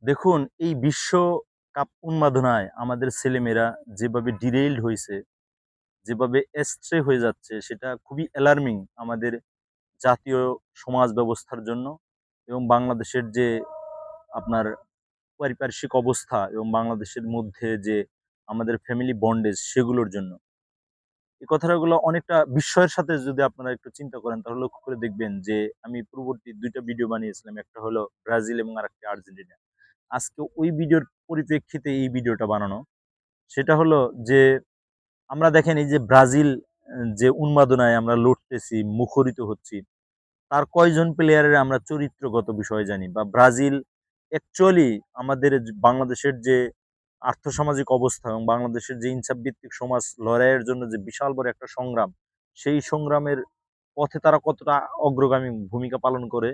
দেখুন, এই বিশ্বকাপ উন্মাদনায় আমাদের ছেলেমেয়েরা যেভাবে ডিরেইলড হইছে, যেভাবে এস্ট্রে হয়ে যাচ্ছে সেটা খুবই অ্যালার্মিং আমাদের জাতীয় সমাজ ব্যবস্থার জন্য এবং বাংলাদেশের যে আপনার পারিপার্শ্বিক অবস্থা এবং বাংলাদেশের মধ্যে যে আমাদের ফ্যামিলি বন্ডেজ সেগুলোর জন্য। এই কথাগুলো অনেকটা বিস্ময়ের সাথে যদি আপনারা একটু চিন্তা করেন তাহলে লক্ষ্য করে দেখবেন যে আমি পূর্ববর্তী ২ টা ভিডিও বানিয়েছিলাম। একটা হলো ব্রাজিল এবং আরেকটা আর্জেন্টিনা। আজকে ওই ভিডিওর পরিপ্রেক্ষিতে এই ভিডিওটা বানানো। সেটা হলো যে আমরা দেখেন এই যে ব্রাজিল যে উন্মাদনায় আমরা লড়তেছি, মুখরিত হচ্ছি, তার কয়জন প্লেয়ারের আমরা চরিত্রগত বিষয় জানি? বা ব্রাজিল অ্যাকচুয়ালি আমাদের বাংলাদেশের যে আর্থসামাজিক অবস্থা এবং বাংলাদেশের যে ইনসাফ ভিত্তিক সমাজ লড়াইয়ের জন্য যে বিশাল বড় একটা সংগ্রাম, সেই সংগ্রামের পথে তারা কতটা অগ্রগামী ভূমিকা পালন করে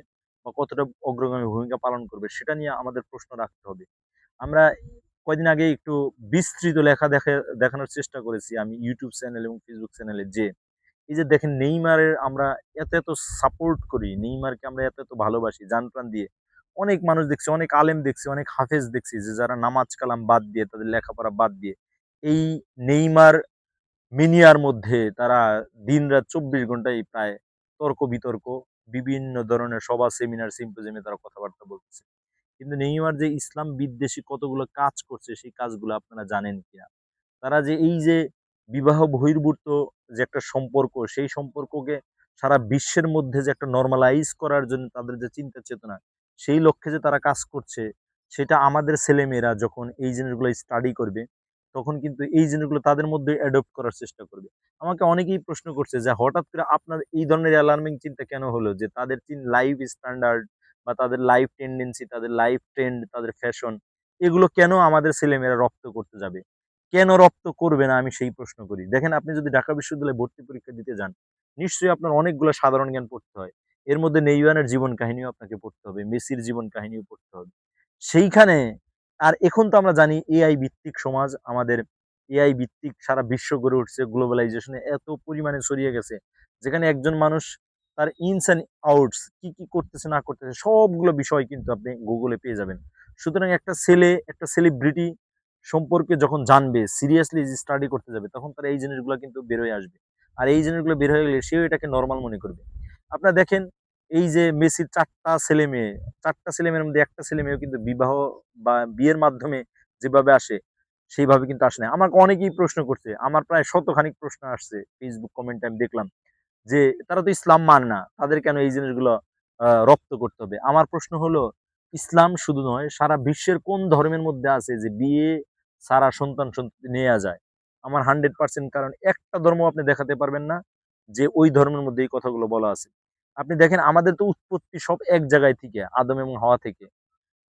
বা কতটা অগ্রগামী ভূমিকা পালন করবে সেটা নিয়ে আমাদের প্রশ্ন রাখতে হবে। আমরা কয়দিন আগে একটু বিস্তৃত লেখা দেখানোর চেষ্টা করেছি আমি YouTube চ্যানেল এবং Facebook চ্যানেলে যে, এই যে দেখেন নেইমারের আমরা এত সাপোর্ট করি, নেইমারকে আমরা এত ভালোবাসি জান-প্রাণ দিয়ে। অনেক মানুষ দেখছি, অনেক আলেম দেখছি, অনেক হাফেজ দেখছি যে যারা নামাজ কালাম বাদ দিয়ে, তাদের লেখাপড়া বাদ দিয়ে, এই নেইমার মিনিয়ার মধ্যে তারা দিনরাত ২৪ ঘন্টাই প্রায় তর্ক-বিতর্ক, বিভিন্ন ধরনের সভা, সেমিনার, সিম্পোজিয়ামে তারা কথাবার্তা বলতেছে। কিন্তু নেইমার যে ইসলাম বিদ্বেষী কতগুলো কাজ করছে, সেই কাজগুলো আপনারা জানেন কিনা? তারা যে এই যে বিবাহ বহির্ভূত যে একটা সম্পর্ক, সেই সম্পর্ককে সারা বিশ্বের মধ্যে যে একটা নরমালাইজ করার জন্য তাদের যে চিন্তা চেতনা, সেই লক্ষ্যে যে তারা কাজ করছে, সেটা আমাদের ছেলেমেয়েরা যখন এই জিনিসগুলো স্টাডি করবে, তখন কিন্তু এই জিনিসগুলো তাদের মধ্যে অ্যাডপ্ট করার চেষ্টা করবে। আমাকে অনেকেই প্রশ্ন করছে যে, "হঠাৎ করে আপনার এই ধরনের অ্যালার্মিং চিন্তা কেন হলো? যে তাদের লাইফ স্ট্যান্ডার্ড বা তাদের লাইফ টেনডেন্সি, তাদের লাইফ ট্রেন্ড, তাদের ফ্যাশন এগুলো কেন আমাদের ছেলেমেয়েরা রপ্ত করতে যাবে?" কেন রপ্ত করবে না আমি সেই প্রশ্ন করি। দেখেন আপনি যদি ঢাকা বিশ্ববিদ্যালয়ে ভর্তি পরীক্ষা দিতে যান, নিশ্চয়ই আপনার অনেকগুলো সাধারণ জ্ঞান পড়তে হয়। এর মধ্যে নেইমারের জীবন কাহিনীও আপনাকে পড়তে হবে, মেসির জীবন কাহিনীও পড়তে হবে। সেইখানে আর এখন তো আমরা জানি এআই ভিত্তিক সমাজ আমাদের, এআই ভিত্তিক সারা বিশ্ব গড়ে উঠছে, গ্লোবালাইজেশন এ এত পরিমাণে ছড়িয়ে গেছে, যেখানে একজন মানুষ তার ইনস অ্যান্ড আউটস কি করতেছে না করতেছে সবগুলো বিষয় কিন্তু আপনি গুগলে পেয়ে যাবেন। সুতরাং একটা ছেলে, একটা সেলিব্রিটি সম্পর্কে যখন জানবে, সিরিয়াসলি স্টাডি করতে যাবে, তখন তার এই জিনিসগুলা কিন্তু বের হয়ে আসবে। আর এই জিনিসগুলো বের হয়ে গেলে সেও এটাকে নরমাল মনে করবে। আপনারা দেখেন এই যে মেসির ৪ টা ছেলেমেয়ে, ৪ টা ছেলেমেয়ের মধ্যে ১ টা ছেলেমেয়েও কিন্তু বিবাহ বা বিয়ের মাধ্যমে যেভাবে আসে, সেইভাবে কিন্তু আসে নাই। আমাকে অনেকেই প্রশ্ন করছে। আমার প্রায় শতখানিক প্রশ্ন আসছে। Facebook কমেন্টে আমি দেখলাম যে, "তারা তো ইসলাম মানে না। তাদের কেন এই জিনিসগুলো রপ্ত করতে হবে?" আমার প্রশ্ন হলো, ইসলাম শুধু নয়, সারা বিশ্বের কোন ধর্মের মধ্যে আছে যে বিয়ে ছাড়া সন্তান-সন্ততি নেয়া যায়? আমার 100% কারণ একটা ধর্ম আপনি দেখাতে পারবেন না যে ওই ধর্মের মধ্যে এই কথাগুলো বলা আছে। আপনি দেখেন আমাদের তো উৎপত্তি সব এক জায়গায় থেকে, আদম এবং হাওয়া থেকে।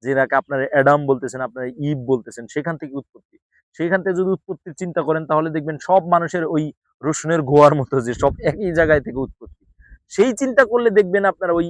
যেটাকে আপনারা অ্যাডাম বলতেছেন, আপনারা ইভ বলতেছেন, সেখান থেকে উৎপত্তি। সেখান থেকে যদি উৎপত্তির চিন্তা করেন তাহলে দেখবেন সব মানুষের ওই রসুনের গোয়ার মতো যে সব একই জায়গায় থেকে উৎপত্তি। সেই চিন্তা করলে দেখবেন আপনার ওই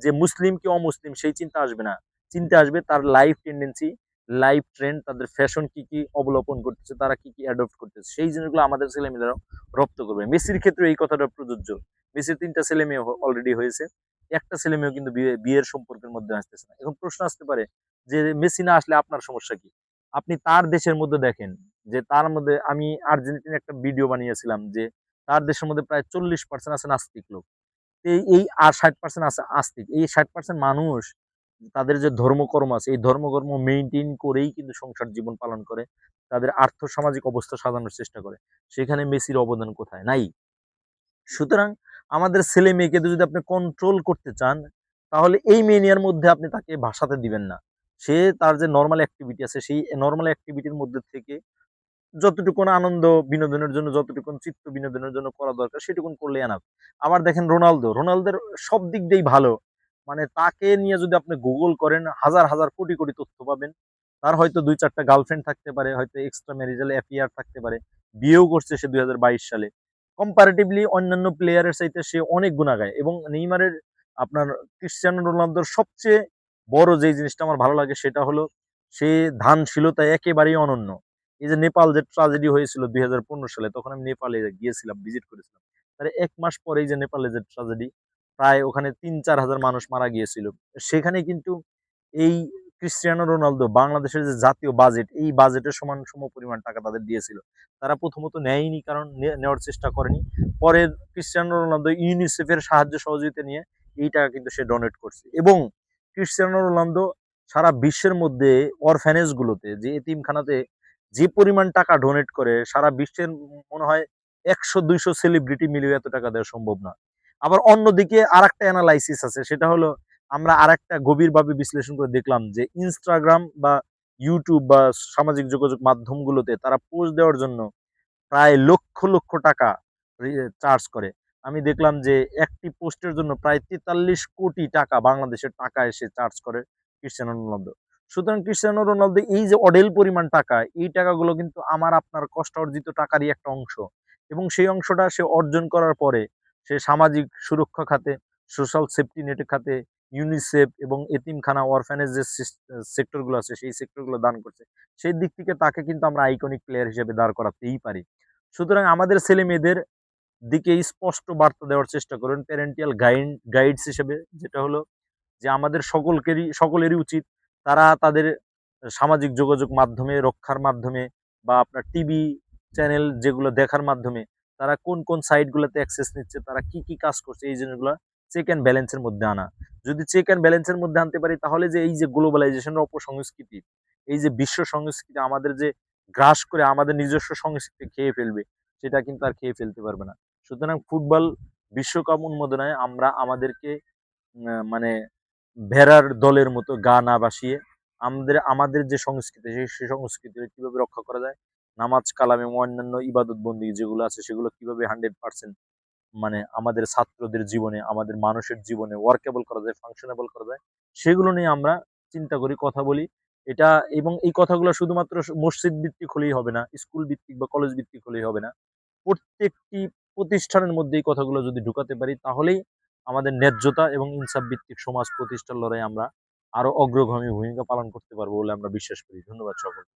যে মুসলিম কি অমুসলিম সেই চিন্তা আসবে না। চিন্তা আসবে তার লাইফ টেনডেন্সি, লাইফ ট্রেন্ড, তাদের ফ্যাশন কি অবলম্বন করতেছে, তারা কি অ্যাডপ্ট করতেছে। সেই জিনিসগুলো আমাদের ছেলেমেয়েরাও রপ্ত করবে। মেসির ক্ষেত্রেও এই কথাটা প্রযোজ্য। মেসির ৩ টা ছেলেমেয়ে অলরেডি হয়েছে। একটা ছেলেমেয়েও কিন্তু বিয়ের সম্পর্কের মধ্যে আসতেছে না। এখন প্রশ্ন আসতে পারে যে মেসি না আসলে আপনার সমস্যা কি? আপনি তার দেশের মধ্যে দেখেন যে তার মধ্যে আমি আর্জেন্টিনার একটা ভিডিও বানিয়েছিলাম যে তার দেশের মধ্যে প্রায় ৪০% আছে নাস্তিক লোক। এই আর ৬০% আছে আস্তিক। এই ৬০% মানুষ তাদের যে ধর্মকর্ম আছে, এই ধর্মকর্ম মেইনটেইন করেই কিন্তু সংসার জীবন পালন করে। তাদের আর্থসামাজিক অবস্থা সাজানোর চেষ্টা করে। সেখানে মেসির অবদান কোথায়? নাই। সুতরাং আমাদের ছেলে-মেয়েকে যদি আপনি কন্ট্রোল করতে চান, তাহলে এই মেনিয়ার মধ্যে আপনি তাকে ভাসাতে দিবেন না। সে তার যে নরমাল এক্টিভিটি আছে, সেই নরমাল এক্টিভিটির মধ্যে থেকে যতটুকুন আনন্দ বিনোদনের জন্য, যতটুকুন চিত্ত বিনোদনের জন্য করা দরকার, সেটুকুন করলেই এনাফ। আবার দেখেন রোনালদোর সব দিক দিয়েই ভালো। মানে তাকে নিয়ে যদি আপনি গুগল করেন, হাজার কোটি তথ্য পাবেন। তার হয়তো ২-৪ টা গার্লফ্রেন্ড থাকতে পারে, হয়তো এক্সট্রা ম্যারিটাল অ্যাফেয়ার থাকতে পারে। বিয়েও করছে সে ২০২২ সালে। কম্পারেটিভলি অন্যান্য প্লেয়ারের চাইতে সে অনেক গুণ আগায় এবং নেইমারের আপনার ক্রিস্টিয়ানো রোনালদোর সবচেয়ে বড় যেই জিনিসটা আমার ভালো লাগে সেটা হলো সে ধানশীলতায় একেবারেই অনন্য। এই যে নেপাল যে ট্রাজেডি হয়েছিল ২০১৫ সালে তখন আমি নেপালে গিয়েছিলাম, ভিজিট করেছিলাম। তার ১ মাস পরেই যে নেপালে যে ট্রাজেডি প্রায় ওখানে ৩-৪ হাজার মানুষ মারা গিয়েছিল। সেখানে কিন্তু এই ক্রিস্টিয়ানো রোনালদো বাংলাদেশের যে জাতীয় বাজেট, এই বাজেটের সমান সমপরিমাণ টাকা তাদের দিয়েছিল। তারা প্রথমত নেয়নি, কারণ নেওয়ার চেষ্টা করেনি। পরে ক্রিস্টিয়ানো রোনালদো ইউনিসেফের সাহায্য সহযোগিতা নিয়ে এই টাকা কিন্তু সে ডোনেট করছে। এবং ক্রিস্টিয়ানো রোনালদো সারা বিশ্বের মধ্যে অরফ্যানেজ গুলোতে, যে এতিমখানাতে যে পরিমাণ টাকা ডোনেট করে, সারা বিশ্বের মনে হয় 100-200 সেলিব্রিটি মিলেও এত টাকা দেওয়া সম্ভব না। আবার অন্যদিকে আরেকটা অ্যানালাইসিস আছে, সেটা হলো আমরা আরেকটা গভীরভাবে বিশ্লেষণ করে দেখলাম যে ইনস্টাগ্রাম বা ইউটিউব বা সামাজিক যোগাযোগ মাধ্যমগুলোতে তারা পোস্ট দেওয়ার জন্য প্রায় লক্ষ লক্ষ টাকা চার্জ করে। আমি দেখলাম যে একটি পোস্টের জন্য প্রায় 43 কোটি টাকা বাংলাদেশের টাকা এসে চার্জ করে ক্রিস্টিয়ানো রোনালদো। সুতরাং ক্রিস্টিয়ানো রোনালদো এই যে অঢেল পরিমাণ টাকা, এই টাকাগুলো কিন্তু আমার আপনার কষ্ট অর্জিত টাকারই একটা অংশ। এবং সেই অংশটা সে অর্জন করার পরে সে সামাজিক সুরক্ষা খাতে, সোশ্যাল সেফটি নেট খাতে, ইউনিসেফ এবং এতিমখানা, অরফ্যানেজ যে সেক্টরগুলো আছে সেই সেক্টরগুলো দান করছে। সেই দিক থেকে তাকে কিন্তু আমরা আইকনিক প্লেয়ার হিসেবে দাঁড় করাতেই পারি। সুতরাং আমাদের ছেলেমেয়েদের দিকে স্পষ্ট বার্তা দেওয়ার চেষ্টা করুন প্যারেন্টাল গাইডস হিসেবে, যেটা হলো যে আমাদের সকলেরই উচিত তারা তাদের সামাজিক যোগাযোগ মাধ্যমে রক্ষার মাধ্যমে বা আপনার টিভি চ্যানেল যেগুলো দেখার মাধ্যমে তারা কোন কোন সাইটগুলোতে অ্যাক্সেস নিচ্ছে, তারা কি কি কাজ করছে, এই জিনিসগুলো চেক অ্যান্ড ব্যালেন্সের মধ্যে আনা। যদি চেক অ্যান্ড ব্যালেন্সের মধ্যে আনতে পারি, তাহলে যে এই যে গ্লোবালাইজেশনের অপসংস্কৃতি, এই যে বিশ্ব সংস্কৃতি আমাদের যে গ্রাস করে আমাদের নিজস্ব সংস্কৃতি খেয়ে ফেলবে, সেটা কিন্তু আর খেয়ে ফেলতে পারবে না। সুতরাং ফুটবল বিশ্বকাপ উন্মোদনায় আমরা আমাদেরকে মানে ভেড়ার দলের মতো গা না ভাসিয়ে আমাদের আমাদের যে সংস্কৃতি, সেই সংস্কৃতি কিভাবে রক্ষা করা যায়, নামাজ কালাম এবং অন্যান্য ইবাদত বন্দী যেগুলো আছে সেগুলো কিভাবে 100% মানে আমাদের ছাত্রদের জীবনে, আমাদের মানুষের জীবনে ওয়ার্কেবল করা যায়, ফাংশনেবল করা যায়, সেগুলো নিয়ে আমরা চিন্তা করি, কথা বলি। এটা এবং এই কথাগুলো শুধুমাত্র মসজিদ ভিত্তিক হলেই হবে না, স্কুল ভিত্তিক বা কলেজ ভিত্তিক হলেই হবে না। প্রত্যেকটি প্রতিষ্ঠানের মধ্যে এই কথাগুলো যদি ঢুকাতে পারি, তাহলেই আমাদের ন্যায্যতা এবং ইনসাফ ভিত্তিক সমাজ প্রতিষ্ঠার লড়াই আমরা আরো অগ্রগামী ভূমিকা পালন করতে পারবো বলে আমরা বিশ্বাস করি। ধন্যবাদ সকলকে।